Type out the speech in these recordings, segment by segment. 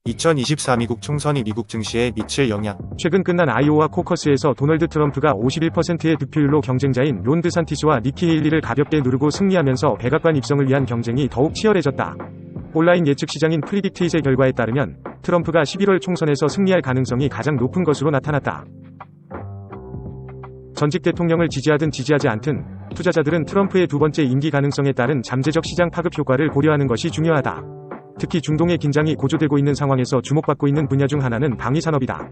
2024 미국 총선이 미국 증시에 미칠 영향. 최근 끝난 아이오와 코커스에서 도널드 트럼프가 51%의 득표율로 경쟁자인 론 드산티스와 니키 헤일리를 가볍게 누르고 승리하면서 백악관 입성을 위한 경쟁이 더욱 치열해졌다. 온라인 예측 시장인 프리딕트잇의 결과에 따르면 트럼프가 11월 총선에서 승리할 가능성이 가장 높은 것으로 나타났다. 전직 대통령을 지지하든 지지하지 않든 투자자들은 트럼프의 두 번째 임기 가능성에 따른 잠재적 시장 파급 효과를 고려하는 것이 중요하다. 특히 중동의 긴장이 고조되고 있는 상황에서 주목받고 있는 분야 중 하나는 방위산업이다.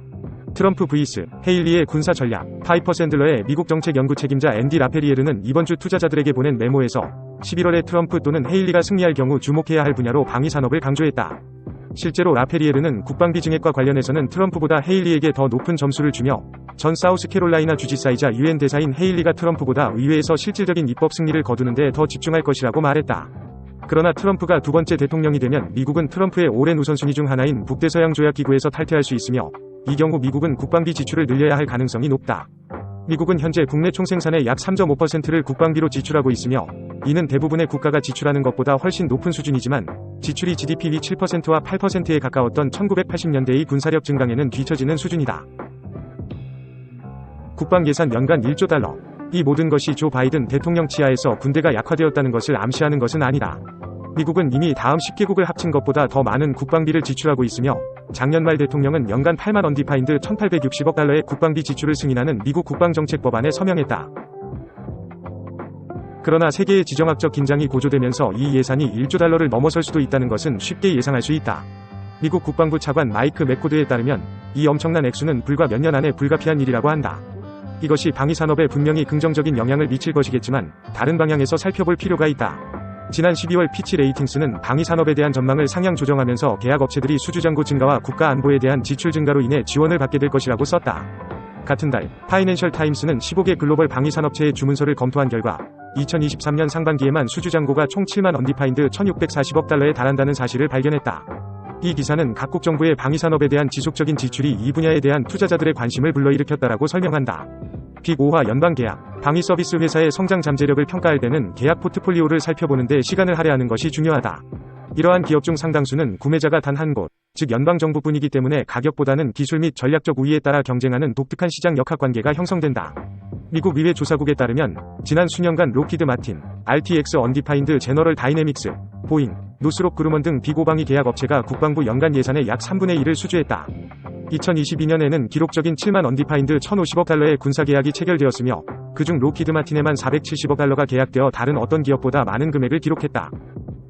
트럼프 vs 헤일리의 군사 전략. 파이퍼 샌들러의 미국 정책 연구 책임자 앤디 라페리에르는 이번 주 투자자들에게 보낸 메모에서 11월에 트럼프 또는 헤일리가 승리할 경우 주목해야 할 분야로 방위산업을 강조했다. 실제로 라페리에르는 국방비 증액과 관련해서는 트럼프보다 헤일리에게 더 높은 점수를 주며 전 사우스캐롤라이나 주지사이자 유엔 대사인 헤일리가 트럼프보다 의회에서 실질적인 입법 승리를 거두는 데 더 집중할 것이라고 말했다. 그러나 트럼프가 두 번째 대통령이 되면 미국은 트럼프의 오랜 우선순위 중 하나인 북대서양 조약기구에서 탈퇴할 수 있으며 이 경우 미국은 국방비 지출을 늘려야 할 가능성이 높다. 미국은 현재 국내 총생산의 약 3.5%를 국방비로 지출하고 있으며 이는 대부분의 국가가 지출하는 것보다 훨씬 높은 수준이지만 지출이 GDP 7%와 8%에 가까웠던 1980년대의 군사력 증강에는 뒤처지는 수준이다. 국방 예산 연간 1조 달러. 이 모든 것이 조 바이든 대통령 치하에서 군대가 약화되었다는 것을 암시하는 것은 아니다. 미국은 이미 다음 10개국을 합친 것보다 더 많은 국방비를 지출하고 있으며 작년 말 대통령은 연간 8만 언디파인드 1860억 달러의 국방비 지출을 승인하는 미국 국방정책법안에 서명했다. 그러나 세계의 지정학적 긴장이 고조되면서 이 예산이 1조 달러를 넘어설 수도 있다는 것은 쉽게 예상할 수 있다. 미국 국방부 차관 마이크 맥코드에 따르면 이 엄청난 액수는 불과 몇 년 안에 불가피한 일이라고 한다. 이것이 방위산업에 분명히 긍정적인 영향을 미칠 것이겠지만 다른 방향에서 살펴볼 필요가 있다. 지난 12월 피치 레이팅스는 방위산업에 대한 전망을 상향 조정하면서 계약업체들이 수주잔고 증가와 국가안보에 대한 지출 증가로 인해 지원을 받게 될 것이라고 썼다. 같은 달 파이낸셜 타임스는 15개 글로벌 방위산업체의 주문서를 검토한 결과 2023년 상반기에만 수주잔고가 총 7만 언디파인드 1640억 달러에 달한다는 사실을 발견했다. 이 기사는 각국 정부의 방위산업에 대한 지속적인 지출이 이 분야에 대한 투자자들의 관심을 불러일으켰다라고 설명한다. 빅 5화 연방계약, 방위서비스 회사의 성장 잠재력을 평가할 때는 계약 포트폴리오를 살펴보는데 시간을 할애하는 것이 중요하다. 이러한 기업 중 상당수는 구매자가 단 한 곳, 즉 연방정부뿐이기 때문에 가격보다는 기술 및 전략적 우위에 따라 경쟁하는 독특한 시장 역학관계가 형성된다. 미국 의회 조사국에 따르면 지난 수년간 록히드 마틴, RTX 언디파인드 제너럴 다이내믹스, 보잉, 노스롭 그루먼 등 비고방위 계약 업체가 국방부 연간 예산의 약 3분의 1을 수주했다. 2022년에는 기록적인 7만 언디파인드 1050억 달러의 군사계약이 체결되었으며 그중 록히드 마틴에만 470억 달러가 계약되어 다른 어떤 기업보다 많은 금액을 기록했다.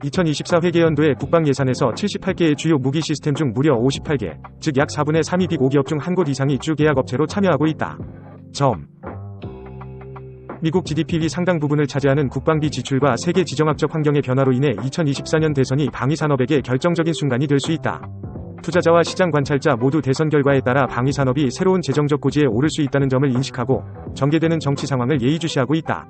2024 회계연도의 국방 예산에서 78개의 주요 무기 시스템 중 무려 58개, 즉 약 4분의 3이 빅 5기업 중 한 곳 이상이 주 계약 업체로 참여하고 있다. 미국 GDP의 상당 부분을 차지하는 국방비 지출과 세계 지정학적 환경의 변화로 인해 2024년 대선이 방위산업에게 결정적인 순간이 될 수 있다. 투자자와 시장 관찰자 모두 대선 결과에 따라 방위산업이 새로운 재정적 고지에 오를 수 있다는 점을 인식하고 전개되는 정치 상황을 예의주시하고 있다.